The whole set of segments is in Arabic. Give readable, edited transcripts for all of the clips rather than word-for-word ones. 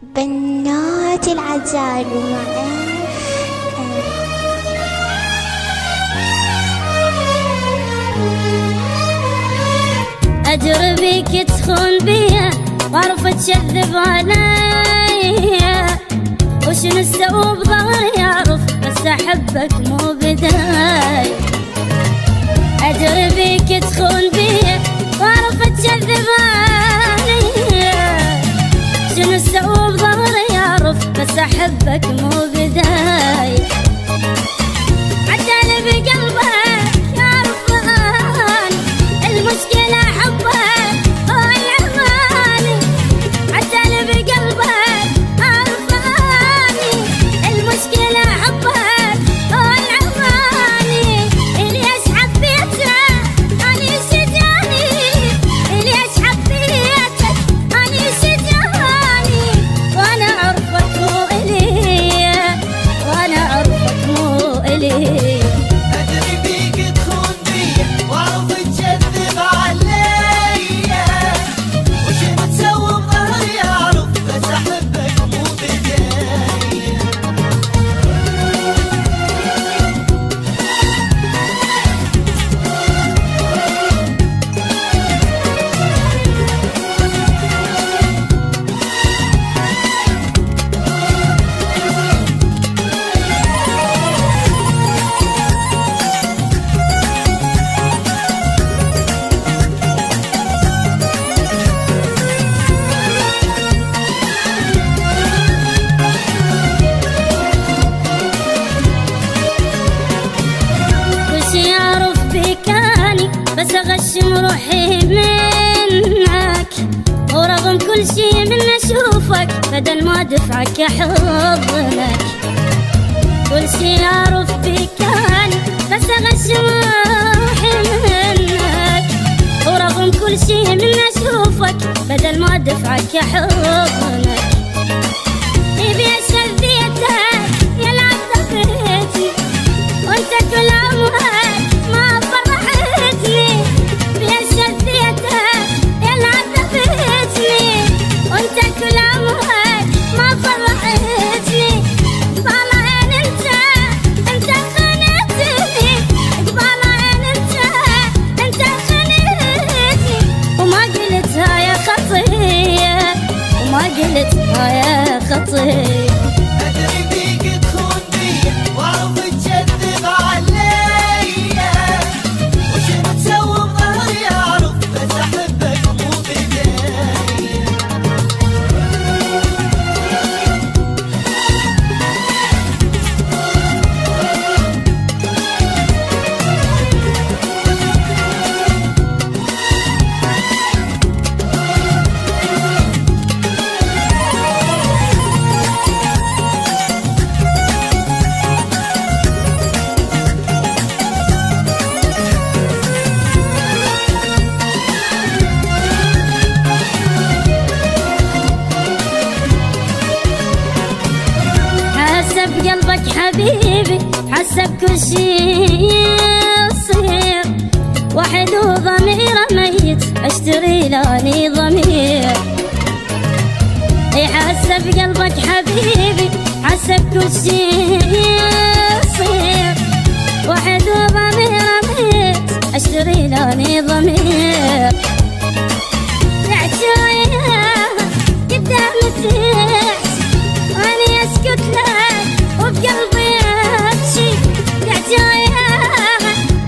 بنات العزال ومعاه أجربك تخون بيا وأعرف تكذب عليا، وشنو السوء بظهري أعرف بس أحبك مو بداية. أجربك تخون بيا وأعرف تكذب عليا، شنو السوء بظهري أعرف بس أحبك مو بداية. عداني بقلبك يعرفان المشكلة حبك هو الأماني، عداني بقلبك عرفاني المشكلة حبك هو الأماني. ليش حبيته أني شجاني، ليش حبيتك أني شجاني، وأنا أعرفك مو إلي، وأنا أعرفك مو إلي. بس أغشم روحي منك، ورغم كل شي من أشوفك بدل ما دفعك أحضنك. كل شي أعرف بيك أنا بس أغشم روحي منك، ورغم كل شي من أشوفك بدل ما دفعك أحضنك. يبي أشذيتك يلعب ضفيتي وانت كل عمرك ما فرحتني. بشذيتك يلعب ضفيتني وانت كل عمرك ما فرحتني. قبالين انت خنتني، قبالين انت خنتني، وما قلتها يا خطية، وما قلتها يا خطية. بقلبك حبيبي حسب كل شي يصير، وحد وضميره ميت اشتري لاني ضمير. حسب قلبك حبيبي حسب كل شي يصير، وحد وضميره ميت اشتري لاني ضمير. تعجويها قدام تحس واني اسكت لك وبقلبي ابكي. تعجويها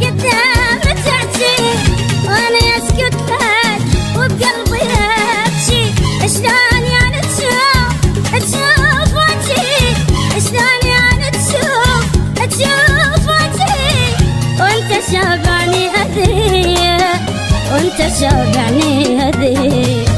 قدام تحكي وانا اسكت لك وبقلبي ابكي. شلون يعني تشوف وجهي، شلون يعني تشوف وجهي وانت شابعني هذيه، وانت شابعني هذيه.